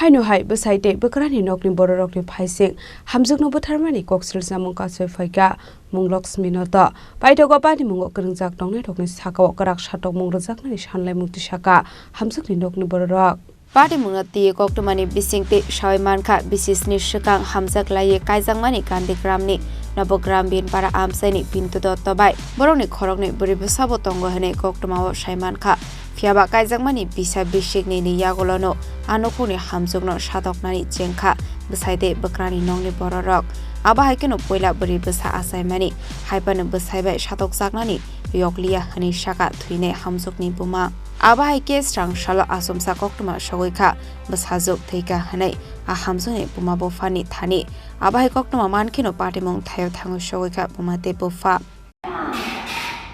haino hai Bwsai te Bwkra ni Nokni Bohorok ni phaising Hamjwkno Bwtharmani koksilsamung kasawi phaikha munglok sminota paithoga pani mungo kringjak tongnai rokni sakao karak satok mung rojaknani sanlai mukti saka Hamjwkni Nokni Bohorok Party mungati koktomani bisingte shawaimankha bisisni shikang hamjaklai kaijangmani gandhigramni Nabogram bin para amsaini pintu dottobai borokni khorokni buribu sabo tongo hene koktomao shaimankha fiaba kaijangmani bisa bisikni ni yagolono anokuni hamjwkno sadoknani jengkha Bwsaite Bwkrani Nokni Bohorok aba haikeno poila buri bwsa asaimani haipano bwsaibai sadokjaknani yokliya hani saka thuine hamjwkni buma aba haike strang shala asomsa koktoma sogoikha bwsajuk theika hanai a hamjwkni buma bofani thani aba hai koktoma mankino patimung thayo thangu sogoikha buma te bofa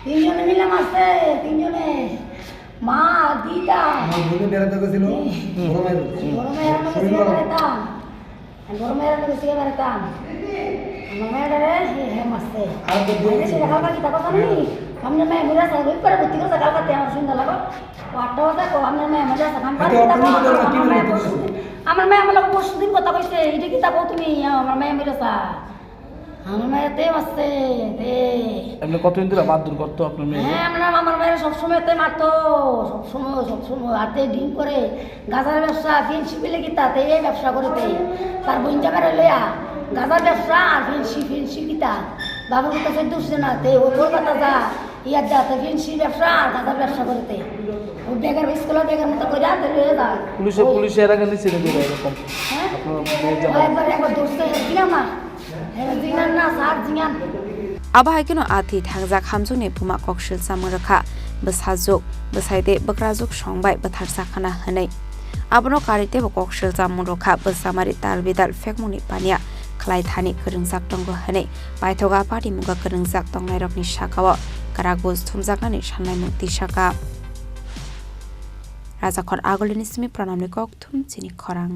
তিনজনে মিলে মারছে তিনজনে মা দিদা বলে বেড়াতে গেছিল বড় মেয়েরা গেছে বেড়াতাম মেয়েরা হে মারছে আর সেটা কালকা কি তাকো জানি हमने मैं मुझे सब एक पर बुद्धि को सकाल करते हैं सुंदर लगो वाटो होता को हमने मैं मजा से काम करते हमने मैं हम लोग को दिन को तक इसे इधर की तक तुम हमने मैं मेरे साथ हमने ते मस्ते ते हमने কতদিন ধরে মারধর করতো আপনার মেয়ে হ্যাঁ আমরা আমার মেয়ে সব সময় তে মারতো সব সময় রাতে দিন করে গাজার ব্যবসা ফেন্সি বিলে কি তাতে এই ব্যবসা করতে তার বোন জামারে লইয়া গাজার ব্যবসা আর ফেন্সি কিতা বাবুর কাছে দুসে না তে ও কলকাতা যা ইয়ার যাতে ফেন্সি ব্যবসা আর গাজার ব্যবসা করতে ও বেকার স্কুলে বেকার মতো করে আনতে লয়ে যায় পুলিশে এর আগে নিছে নাকি এরকম হ্যাঁ আপনার মেয়ে একবার দোস্ত দিলাম না জিনান না সার জিনান aba haikeno athi thangjak hamjwkni buma koksilsamung rakha bwsajuk Bwsaite Bwkrajuk songbai bwtharsa khana hanai abono karite bo koksilsamung rakha bwsamari talbidal fekmuni pania khlai thani kringjak tongo hanai paithoga party muga kringjak tongnai rokni sakao karakbos thumjaknani sanlai mukti saka Rajakhor agolini simi pranamni kokthum Chini Khorang